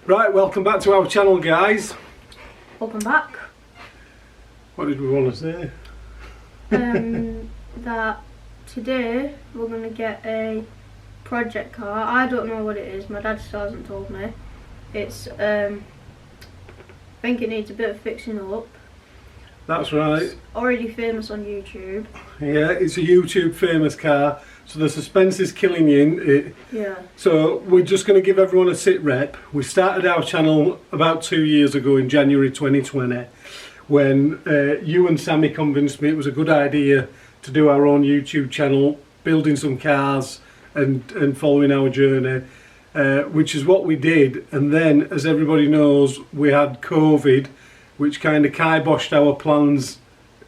Right, welcome back to our channel, guys. Welcome back. What did we want to say? That today we're going to get a project car. I don't know what it is, my dad still hasn't told me. It's, I think it needs a bit of fixing up. That's right. It's already famous on YouTube. Yeah, it's a YouTube famous car, so the suspense is killing you. Yeah. So we're just going to give everyone a sit rep. We started our channel about 2 years ago in January 2020 when you and Sammy convinced me it was a good idea to do our own YouTube channel, building some cars and following our journey, which is what we did. And then, as everybody knows, we had COVID, which kind of kiboshed our plans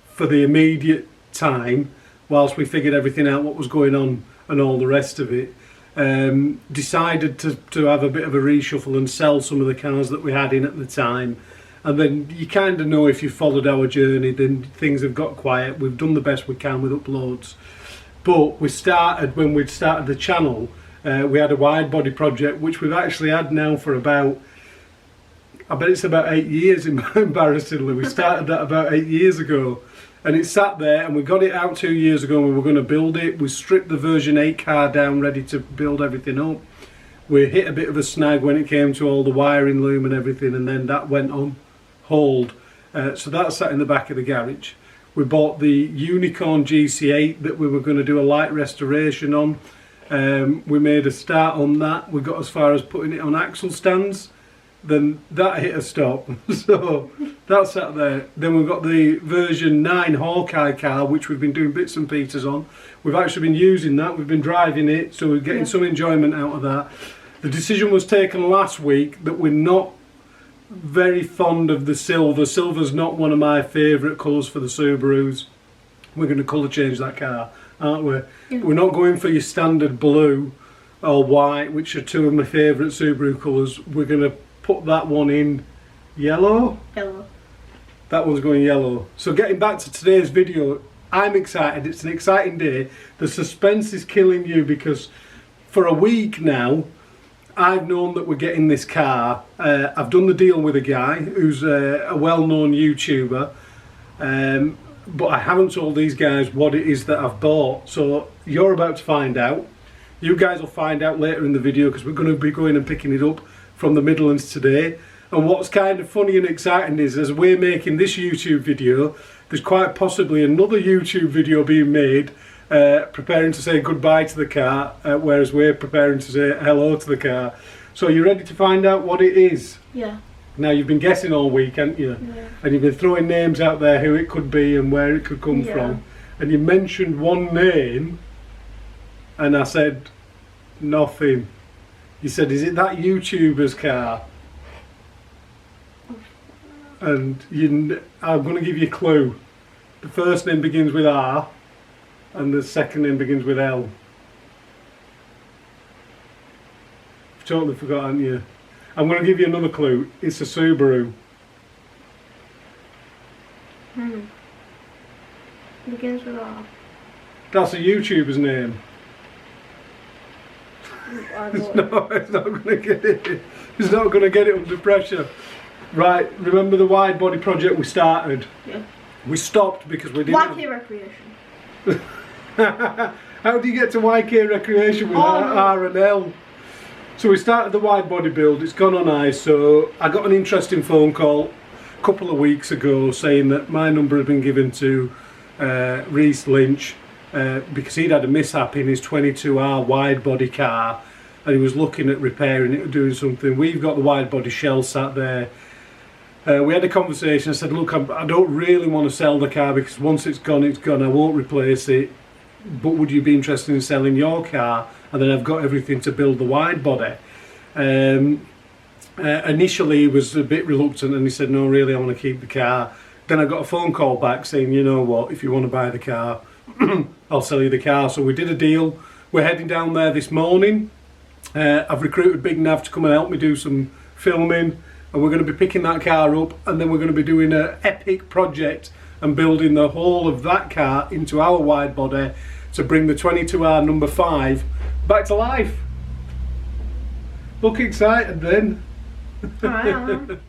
for the immediate time whilst we figured everything out, what was going on and all the rest of it. Decided to have a bit of a reshuffle and sell some of the cars that we had in at the time. And then you kind of know, if you followed our journey, then things have got quiet. We've done the best we can with uploads. But we started, when we'd started the channel, we had a wide body project, which we've actually had now for about, I bet it's about 8 years, embarrassingly. We started that about 8 years ago. And it sat there, and we got it out 2 years ago and we were going to build it. We stripped the version 8 car down, ready to build everything up. We hit a bit of a snag when it came to all the wiring loom and everything, and then that went on hold. So that sat in the back of the garage. We bought the Unicorn GC8 that we were going to do a light restoration on. We made a start on that. We got as far as putting it on axle stands. Then that hit a stop, so that sat there. Then we've got the version 9 Hawkeye car, which we've been doing bits and pieces on. We've actually been using that, we've been driving it, so we're getting some enjoyment out of that. The decision was taken last week that we're not very fond of the silver. Silver's not one of my favourite colours for the Subarus. We're going to colour change that car, aren't we? Yeah. We're not going for your standard blue or white, which are two of my favourite Subaru colours. We're going to put that one in yellow. That one's going yellow. So getting back to today's video, I'm excited. It's an exciting day. The suspense is killing you because for a week now I've known that we're getting this car. I've done the deal with a guy who's a well-known YouTuber, but I haven't told these guys what it is that I've bought. So you're about to find out. You guys will find out later in the video because we're going to be going and picking it up from the Midlands today. And what's kind of funny and exciting is, as we're making this YouTube video, there's quite possibly another YouTube video being made preparing to say goodbye to the car, whereas we're preparing to say hello to the car. So are you ready to find out what it is? Yeah. Now, you've been guessing all week, haven't you? Yeah. And you've been throwing names out there who it could be and where it could come from. And you mentioned one name and I said nothing. You said, is it that YouTuber's car? And I'm going to give you a clue. The first name begins with R and the second name begins with L. You've totally forgot, haven't you? I'm going to give you another clue. It's a Subaru. Begins with R. That's a YouTuber's name. It's not going to get it. It's not going to get it under pressure. Right, remember the wide body project we started? Yeah. We stopped because we didn't. YK Recreation. How do you get to YK Recreation with R and L? So we started the wide body build. It's gone on ice. So I got an interesting phone call a couple of weeks ago saying that my number had been given to Reese Lynch. Because he'd had a mishap in his 22R wide body car and he was looking at repairing it or doing something. We've got the wide body shell sat there. We had a conversation. I said, look, I don't really want to sell the car because once it's gone, I won't replace it. But would you be interested in selling your car? And then I've got everything to build the wide body. Initially he was a bit reluctant and he said, no, really, I want to keep the car. Then I got a phone call back saying, you know what, if you want to buy the car, I'll sell you the car. So we did a deal. We're heading down there this morning. I've recruited Big Nav to come and help me do some filming, and we're going to be picking that car up, and then we're going to be doing an epic project and building the whole of that car into our wide body to bring the 22R number 5 back to life. Look excited then. Alright,